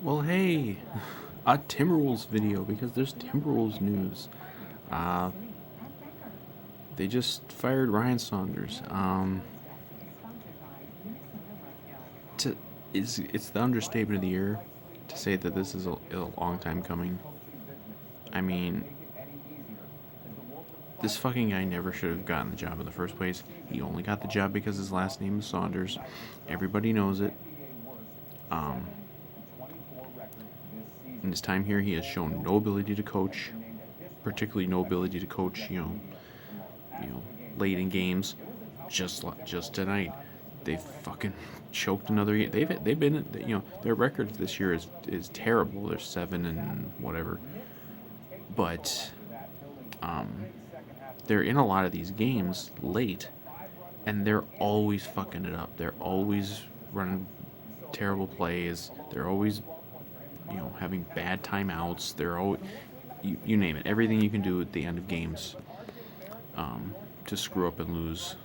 Well, hey, a Timberwolves video because there's Timberwolves news. Uh, they just fired Ryan Saunders. To is it's the understatement of the year to say that this is a long time coming. I mean, this fucking guy never should have gotten the job in the first place. He only got the job because his last name is Saunders. Everybody knows it. Um, in his time here, he has shown no ability to coach, particularly no ability to coach. You know, late in games. Just tonight, they fucking choked another. They've been their record this year is terrible. They're 7 and whatever, but um, they're in a lot of these games late, and they're always fucking it up. They're always running terrible plays. They're always having bad timeouts. They're always you name it. Everything you can do at the end of games to screw up and lose,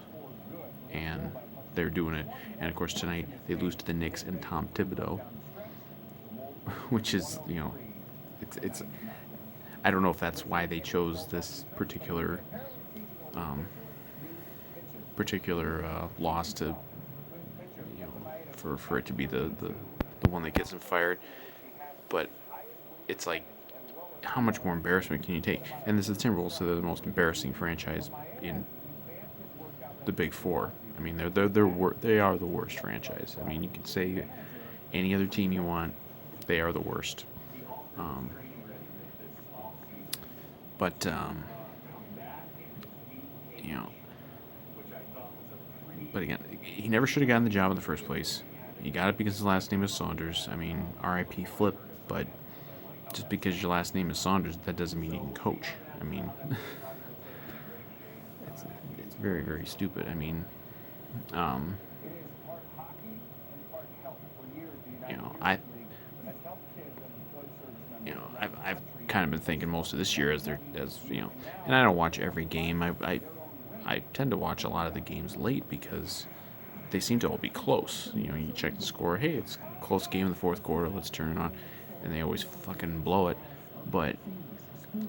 and they're doing it. And of course tonight they lose to the Knicks and Tom Thibodeau, which is it's I don't know if that's why they chose this um, particular loss to for it to be the one that gets him fired, but it's like how much more embarrassment can you take? And this is the Timberwolves, so they're the most embarrassing franchise in the Big Four. I mean, they are the worst franchise. I mean, you can say any other team you want, they are the worst. Um, but you know, but again, he never should have gotten the job in the first place. He got it because his last name is Saunders. I mean, R.I.P. Flip, but just because your last name is Saunders, that doesn't mean you can coach. I mean, it's, it's very, very stupid. I mean, um, you know, I, I've kind of been thinking most of this year and I don't watch every game. I tend to watch a lot of the games late because they seem to all be close. You check the score. Hey, it's a close game in the fourth quarter. Let's turn it on, and they always fucking blow it. But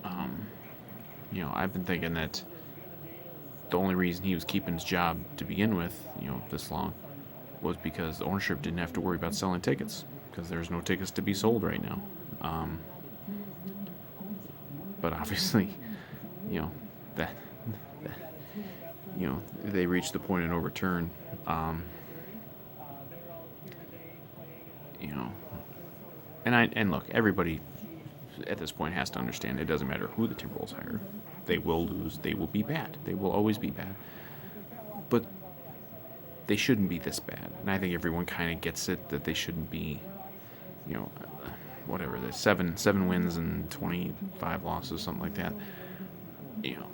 um, I've been thinking that the only reason he was keeping his job to begin with, this long, was because the ownership didn't have to worry about selling tickets because there's no tickets to be sold right now. Um, but obviously, you know that, that they reached the point of no return. Um, you know, and look, everybody at this point has to understand it doesn't matter who the Timberwolves hire. They will lose. They will be bad. They will always be bad. But they shouldn't be this bad. And I think everyone kind of gets it that they shouldn't be, you know, whatever, the seven wins and 25 losses, something like that. You know,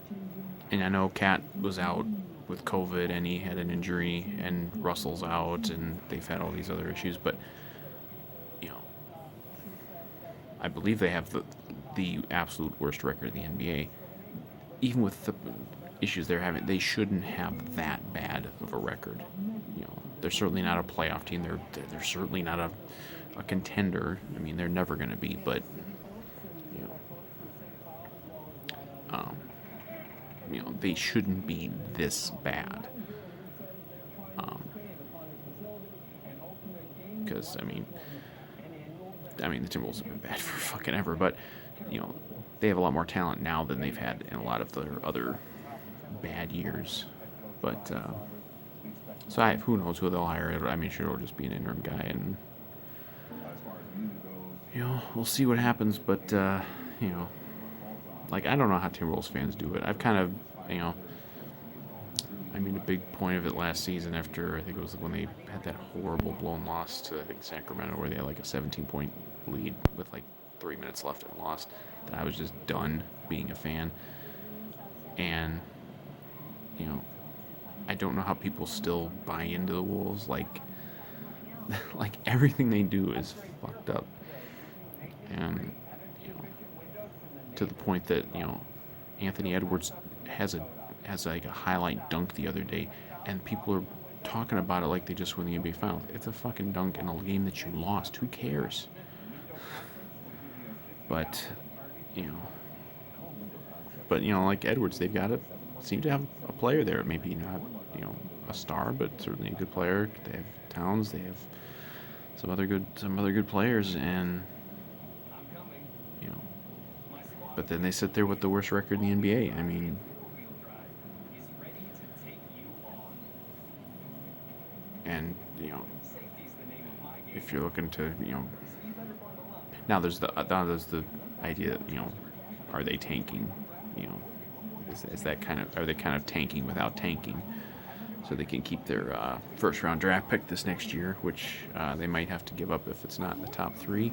and I know Cat was out with COVID and he had an injury, and Russell's out, and they've had all these other issues. But you know, I believe they have the absolute worst record in the NBA. Even with the issues they're having, they shouldn't have that bad of a record. They're certainly not a playoff team. They're certainly not a contender. I mean, they're never going to be. But you um, they shouldn't be this bad. Because the Timberwolves have been bad for fucking ever. But they have a lot more talent now than they've had in a lot of their other bad years. But who knows who they'll hire? I mean, sure, it'll just be an interim guy, and we'll see what happens. But like, I don't know how Timberwolves fans do it. I've kind of I made a big point of it last season after I think it was when they had that horrible blown loss to, I think, Sacramento, where they had like a 17-point lead with like 3 minutes left and lost. That I was just done being a fan, and I don't know how people still buy into the Wolves. Like like everything they do is fucked up, and to the point that Anthony Edwards has like a highlight dunk the other day, and people are talking about it like they just won the NBA Finals. It's a fucking dunk in a game that you lost. Who cares? But you know, like Edwards, they've got to seem to have a player there. Maybe not, a star, but certainly a good player. They have Towns. They have some other good players, and but then they sit there with the worst record in the NBA. I mean, and if you're looking to now there's the idea that, are they tanking? Is that kind of, are they kind of tanking without tanking, so they can keep their first round draft pick this next year, which they might have to give up if it's not in the top three.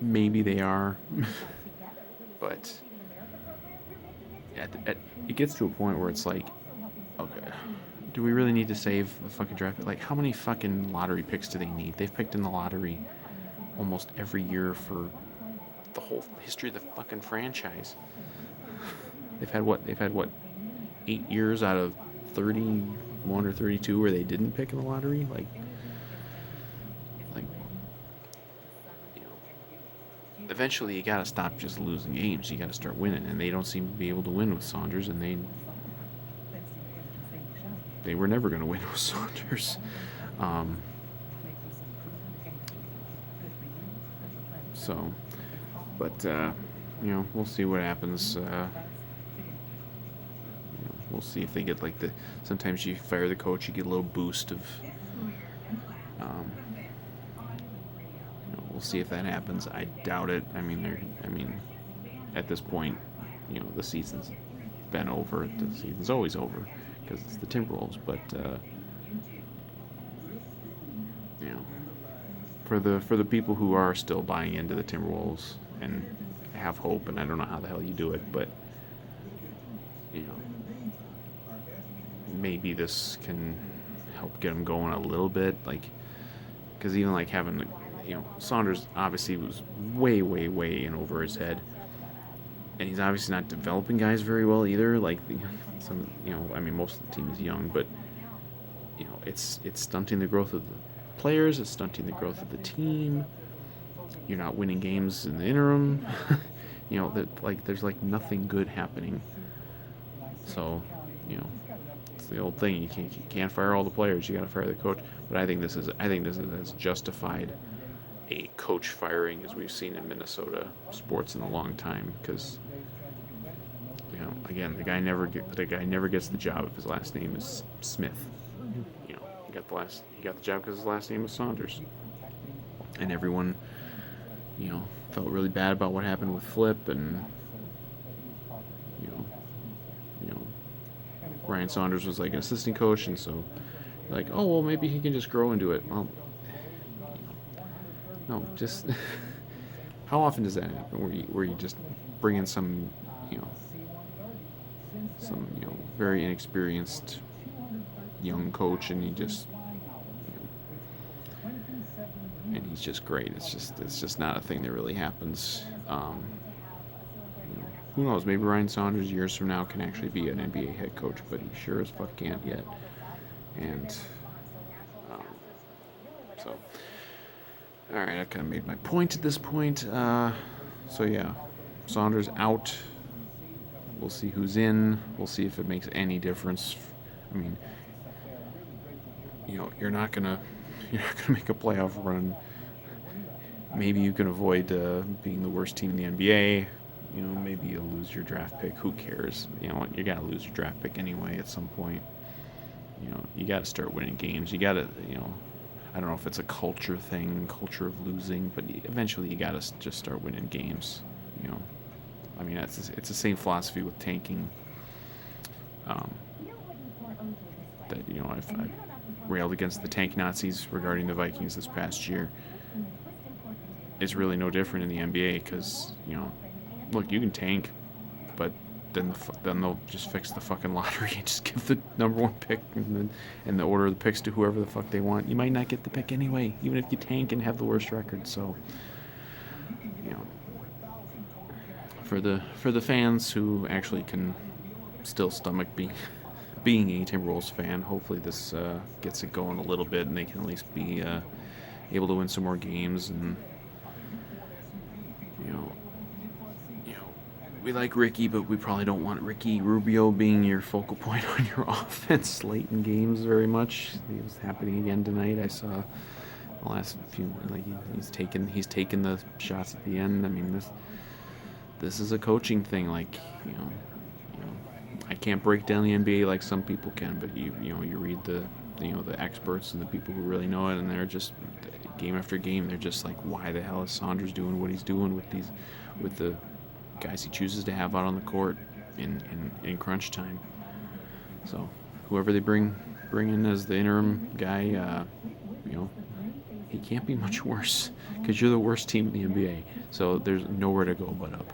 Maybe they are, but it gets to a point where it's like, okay, do we really need to save the fucking draft pick? Like, how many fucking lottery picks do they need? They've picked in the lottery almost every year for the whole history of the fucking franchise. They've had what 8 years out of 31 or 32 where they didn't pick in the lottery. Like eventually you gotta stop just losing games. You gotta start winning, and they don't seem to be able to win with Saunders, and they were never gonna win with Saunders. But we'll see what happens. We'll see if they get sometimes you fire the coach, you get a little boost of, we'll see if that happens. I doubt it. I mean, at this point, the season's been over. The season's always over because it's the Timberwolves. But for the people who are still buying into the Timberwolves and have hope, and I don't know how the hell you do it, but maybe this can help get them going a little bit, because even having Saunders obviously was way in over his head, and he's obviously not developing guys very well either. Most of the team is young, but it's stunting the growth of the players, it's stunting the growth of the team. You're not winning games in the interim. There's nothing good happening. So, it's the old thing. You can't fire all the players. You got to fire the coach. But I think this is as justified a coach firing as we've seen in Minnesota sports in a long time. Because, again, the guy never gets the job if his last name is Smith. He got the job because his last name was Saunders, and everyone, felt really bad about what happened with Flip, and Ryan Saunders was an assistant coach, and so oh well, maybe he can just grow into it. Well, no, just how often does that happen where you just bring in some very inexperienced young coach, and he's just great. It's just not a thing that really happens. Who knows? Maybe Ryan Saunders years from now can actually be an NBA head coach, but he sure as fuck can't yet. And so, all right, I've kind of made my point at this point. So yeah, Saunders out. We'll see who's in. We'll see if it makes any difference. I mean, you're not gonna make a playoff run. Maybe you can avoid being the worst team in the NBA. Maybe you'll lose your draft pick. Who cares? You gotta lose your draft pick anyway at some point. You gotta start winning games. You gotta, I don't know if it's a culture thing, culture of losing, but eventually you gotta just start winning games. It's the same philosophy with tanking. I've railed against the tank Nazis regarding the Vikings this past year. It's really no different in the NBA because, look, you can tank, but then they'll just fix the fucking lottery and just give the number one pick and the order of the picks to whoever the fuck they want. You might not get the pick anyway, even if you tank and have the worst record. So, for the fans who actually can still stomach being a Timberwolves fan, hopefully this gets it going a little bit, and they can at least be able to win some more games, and you know, we like Ricky, but we probably don't want Ricky Rubio being your focal point on your offense late in games very much. It was happening again tonight. I saw the last few, like he's taken the shots at the end. I mean, this is a coaching thing. Like, I can't break down the NBA like some people can, but you read the experts and the people who really know it, and they're just game after game, they're just like, why the hell is Saunders doing what he's doing with the guys he chooses to have out on the court in crunch time? So whoever they bring in as the interim guy, he can't be much worse, because you're the worst team in the NBA. So there's nowhere to go but up.